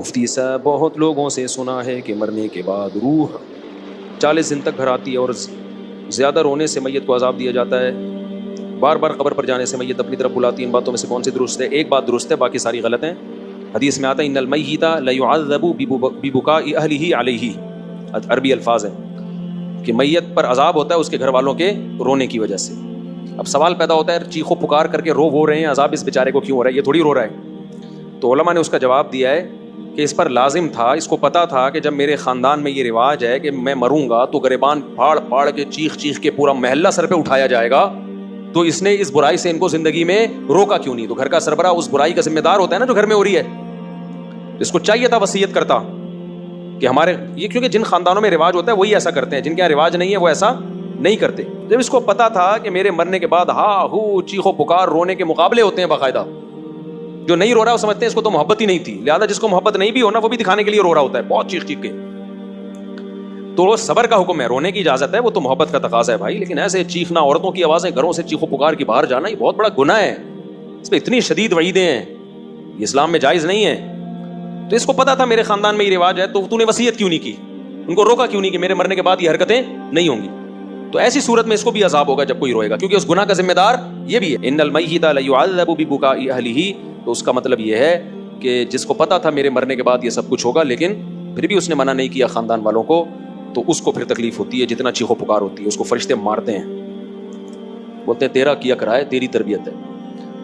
مفتی صاحب بہت لوگوں سے سنا ہے کہ مرنے کے بعد روح 40 دن تک گھر آتی ہے اور زیادہ رونے سے میت کو عذاب دیا جاتا ہے، بار بار قبر پر جانے سے میت اپنی طرف بلاتی ہے، ان باتوں میں سے کون سی درست ہے؟ ایک بات درست ہے، باقی ساری غلط ہیں۔ حدیث میں آتا ہے ان المیت لیعذب ببکاء اہلہ علیہ، عربی الفاظ ہیں کہ میت پر عذاب ہوتا ہے اس کے گھر والوں کے رونے کی وجہ سے۔ اب سوال پیدا ہوتا ہے چیخو پکار کر کے رو رہے ہیں، عذاب اس بیچارے کو کیوں ہو رہا ہے؟ یہ تھوڑی رو رہا ہے۔ تو علماء نے اس کا جواب دیا ہے کہ اس پر لازم تھا، اس کو پتا تھا کہ جب میرے خاندان میں یہ رواج ہے کہ میں مروں گا تو گریبان پھاڑ پھاڑ کے چیخ کے پورا محلہ سر پہ اٹھایا جائے گا، تو اس نے اس برائی سے ان کو زندگی میں روکا کیوں نہیں؟ تو گھر کا سربراہ اس برائی کا ذمہ دار ہوتا ہے نا جو گھر میں ہو رہی ہے، اس کو چاہیے تھا وصیت کرتا کہ ہمارے یہ، کیونکہ جن خاندانوں میں رواج ہوتا ہے وہی ایسا کرتے ہیں، جن کے یہاں رواج نہیں ہے وہ ایسا نہیں کرتے۔ جب اس کو پتا تھا کہ میرے مرنے کے بعد ہا ہو چیخو پکار رونے کے مقابلے ہوتے ہیں باقاعدہ، جو نہیں رو رہا وہ سمجھتے ہیں اس کو تو محبت ہی نہیں تھی، لہٰذا جس کو محبت نہیں بھی ہونا وہ بھی دکھانے کے لیے رو رہا ہوتا ہے بہت چیخ کے۔ تو وہ صبر کا حکم ہے، رونے کی اجازت ہے، وہ تو محبت کا تقاضا ہے بھائی، لیکن ایسے چیخنا، عورتوں کی آوازیں گھروں سے چیخو پکار کی باہر جانا، یہ بہت بڑا گناہ ہے، اس پہ اتنی شدید وعیدیں ہیں، یہ اسلام میں جائز نہیں ہے۔ تو اس کو پتا تھا میرے خاندان میں یہ رواج ہے، تو نے وصیت کیوں نہیں کی، ان کو روکا کیوں نہیں کہ میرے مرنے کے بعد یہ حرکتیں نہیں ہوں گی؟ تو ایسی صورت میں اس کو بھی عذاب ہوگا جب کوئی روئے گا، کیونکہ اس گناہ کا ذمہ دار یہ بھی ہے۔ ان المیت لیعذب ببکاء اہلہ، تو اس کا مطلب یہ ہے کہ جس کو پتا تھا میرے مرنے کے بعد یہ سب کچھ ہوگا لیکن پھر بھی اس نے منع نہیں کیا خاندان والوں کو، تو اس کو پھر تکلیف ہوتی ہے، جتنا چیخو پکار ہوتی ہے اس کو فرشتے مارتے ہیں، بولتے ہیں تیرا کیا کرائے، تیری تربیت ہے۔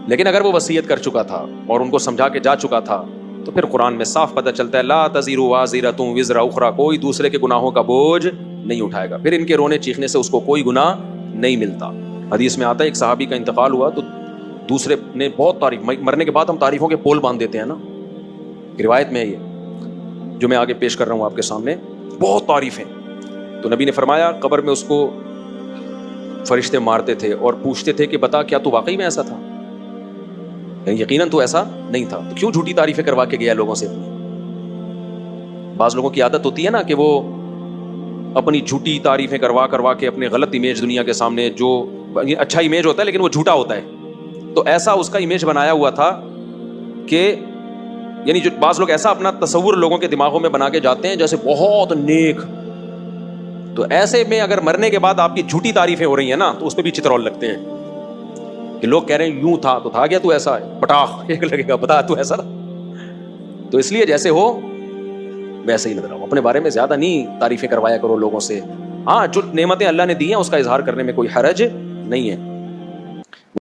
لیکن اگر وہ وصیت کر چکا تھا اور ان کو سمجھا کے جا چکا تھا تو پھر قرآن میں صاف پتہ چلتا ہے لا تزر وازرۃ وزر اخری، کوئی دوسرے کے گناہوں کا بوجھ نہیں اٹھائے گا، پھر ان کے رونے چیخنے سے اس کو کوئی گناہ نہیں ملتا۔ حدیث میں آتا ہے ایک صحابی کا انتقال ہوا تو دوسرے نے بہت تعریف، مرنے کے بعد ہم تعریفوں کے پول باندھ دیتے ہیں نا، روایت میں ہے یہ جو میں آگے پیش کر رہا ہوں آپ کے سامنے، بہت تعریفیں۔ تو نبی نے فرمایا قبر میں اس کو فرشتے مارتے تھے اور پوچھتے تھے کہ بتا کیا تو واقعی میں ایسا تھا؟ یعنی یقیناً تو ایسا نہیں تھا، تو کیوں جھوٹی تعریفیں کروا کے گیا لوگوں سے اپنی؟ بعض لوگوں کی عادت ہوتی ہے نا کہ وہ اپنی جھوٹی تعریفیں کروا کے اپنے غلط امیج دنیا کے سامنے، جو اچھا امیج ہوتا ہے لیکن وہ جھوٹا ہوتا ہے، تو ایسا اس کا امیج بنایا ہوا تھا کہ یعنی جو بعض لوگ ایسا اپنا تصور لوگوں کے دماغوں میں بنا کے جاتے ہیں جیسے بہت نیک، تو ایسے میں اگر مرنے کے بعد آپ کی جھوٹی تعریفیں ہو رہی ہیں نا تو اس پہ بھی چترول لگتے ہیں کہ لوگ کہہ رہے ہیں یوں تھا تو تھا کیا تو ایسا ہے، پٹاخ ایک لگے گا بتا تو ایسا تھا۔ تو اس لیے جیسے ہو ویسے ہی نظر آؤ، اپنے بارے میں زیادہ نہیں تعریفیں کروایا کرو لوگوں سے۔ ہاں جو نعمتیں اللہ نے دی ہیں اس کا اظہار کرنے میں کوئی حرج نہیں ہے۔